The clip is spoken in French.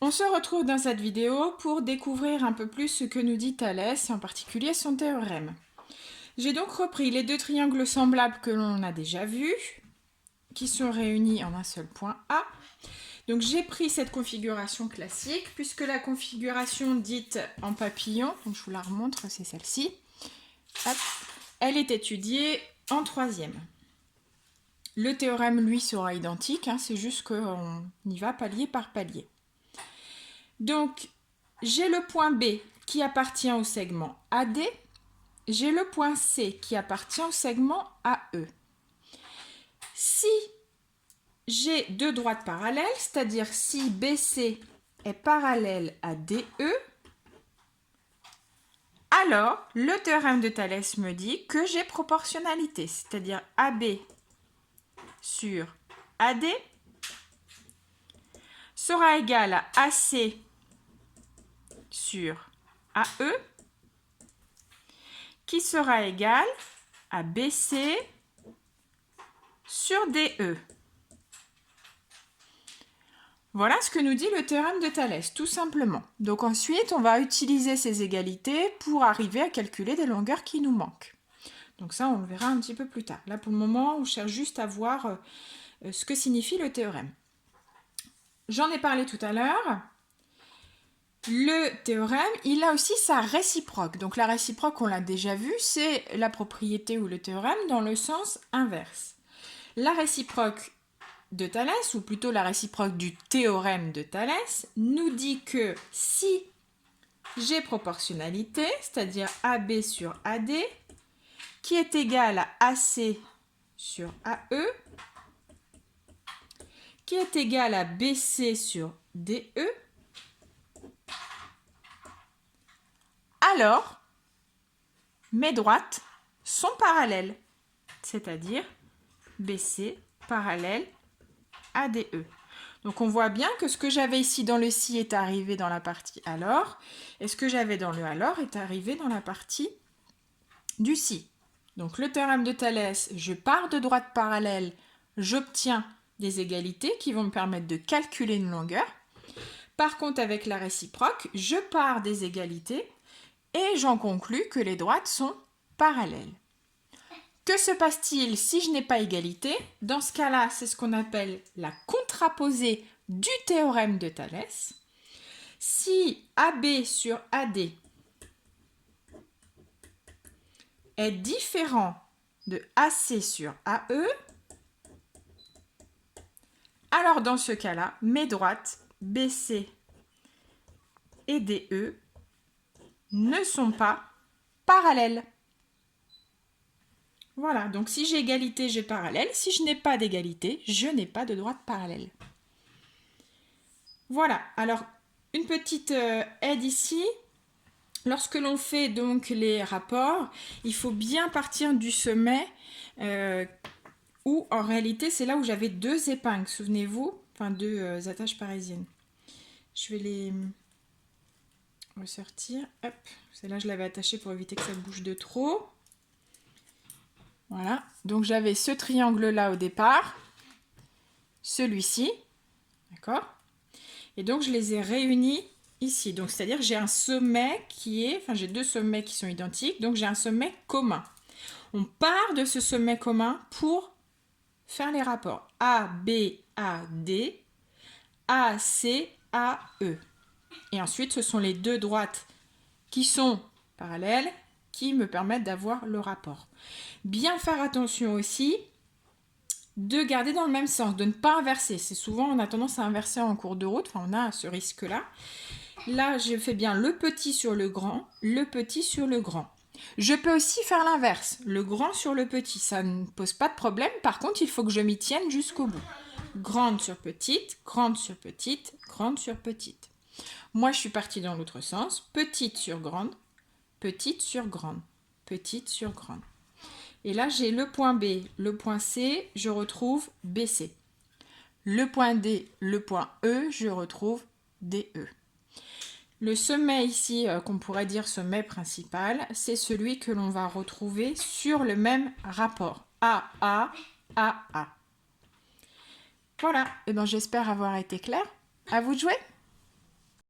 On se retrouve dans cette vidéo pour découvrir un peu plus ce que nous dit Thalès, et en particulier son théorème. J'ai donc repris les deux triangles semblables que l'on a déjà vus, qui sont réunis en un seul point A. Donc j'ai pris cette configuration classique, puisque la configuration dite en papillon, donc je vous la remontre, c'est celle-ci, elle est étudiée en troisième. Le théorème, lui, sera identique, c'est juste qu'on y va palier par palier. Donc, j'ai le point B qui appartient au segment AD, j'ai le point C qui appartient au segment AE. Si j'ai deux droites parallèles, c'est-à-dire si BC est parallèle à DE, alors le théorème de Thalès me dit que j'ai proportionnalité, c'est-à-dire AB sur AD sera égal à AC sur AE, qui sera égal à BC sur DE. Voilà ce que nous dit le théorème de Thalès, tout simplement. Donc ensuite, on va utiliser ces égalités pour arriver à calculer des longueurs qui nous manquent. Donc ça, on le verra un petit peu plus tard. Là, pour le moment, on cherche juste à voir ce que signifie le théorème. J'en ai parlé tout à l'heure. Le théorème, il a aussi sa réciproque. Donc la réciproque, on l'a déjà vu, c'est la propriété ou le théorème dans le sens inverse. La réciproque de Thalès, ou plutôt la réciproque du théorème de Thalès, nous dit que si j'ai proportionnalité, c'est-à-dire AB sur AD, qui est égal à AC sur AE, qui est égal à BC sur DE, alors mes droites sont parallèles, c'est-à-dire BC parallèle à DE. Donc on voit bien que ce que j'avais ici dans le si est arrivé dans la partie alors, et ce que j'avais dans le alors est arrivé dans la partie du si. Donc le théorème de Thalès, je pars de droites parallèles, j'obtiens des égalités qui vont me permettre de calculer une longueur. Par contre, avec la réciproque, je pars des égalités et j'en conclus que les droites sont parallèles. Que se passe-t-il si je n'ai pas égalité? Dans ce cas-là, c'est ce qu'on appelle la contraposée du théorème de Thalès. Si AB sur AD est différent de AC sur AE, alors dans ce cas-là, mes droites BC et DE ne sont pas parallèles. Voilà, donc si j'ai égalité, j'ai parallèle. Si je n'ai pas d'égalité, je n'ai pas de droite parallèle. Voilà, alors une petite aide ici. Lorsque l'on fait donc les rapports, il faut bien partir du sommet où en réalité c'est là où j'avais deux épingles, souvenez-vous, enfin deux attaches parisiennes. Je vais les ressortir, hop, celle-là je l'avais attachée pour éviter que ça bouge de trop. Voilà, donc j'avais ce triangle-là au départ, celui-ci, d'accord? Et donc je les ai réunis ici. Donc c'est-à-dire que j'ai un sommet qui est, enfin j'ai deux sommets qui sont identiques, donc j'ai un sommet commun. On part de ce sommet commun pour faire les rapports. A, B, A, D, A, C, A, E. Et ensuite, ce sont les deux droites qui sont parallèles qui me permettent d'avoir le rapport. Bien faire attention aussi de garder dans le même sens, de ne pas inverser. C'est souvent, on a tendance à inverser en cours de route, enfin on a ce risque-là. Là, je fais bien le petit sur le grand, le petit sur le grand. Je peux aussi faire l'inverse, le grand sur le petit, ça ne pose pas de problème. Par contre, il faut que je m'y tienne jusqu'au bout. Grande sur petite, grande sur petite, grande sur petite. Moi, je suis partie dans l'autre sens, petite sur grande, petite sur grande, petite sur grande. Et là, j'ai le point B, le point C, je retrouve BC. Le point D, le point E, je retrouve DE. Le sommet ici, qu'on pourrait dire sommet principal, c'est celui que l'on va retrouver sur le même rapport. AA, AA. Voilà, et j'espère avoir été claire. À vous de jouer!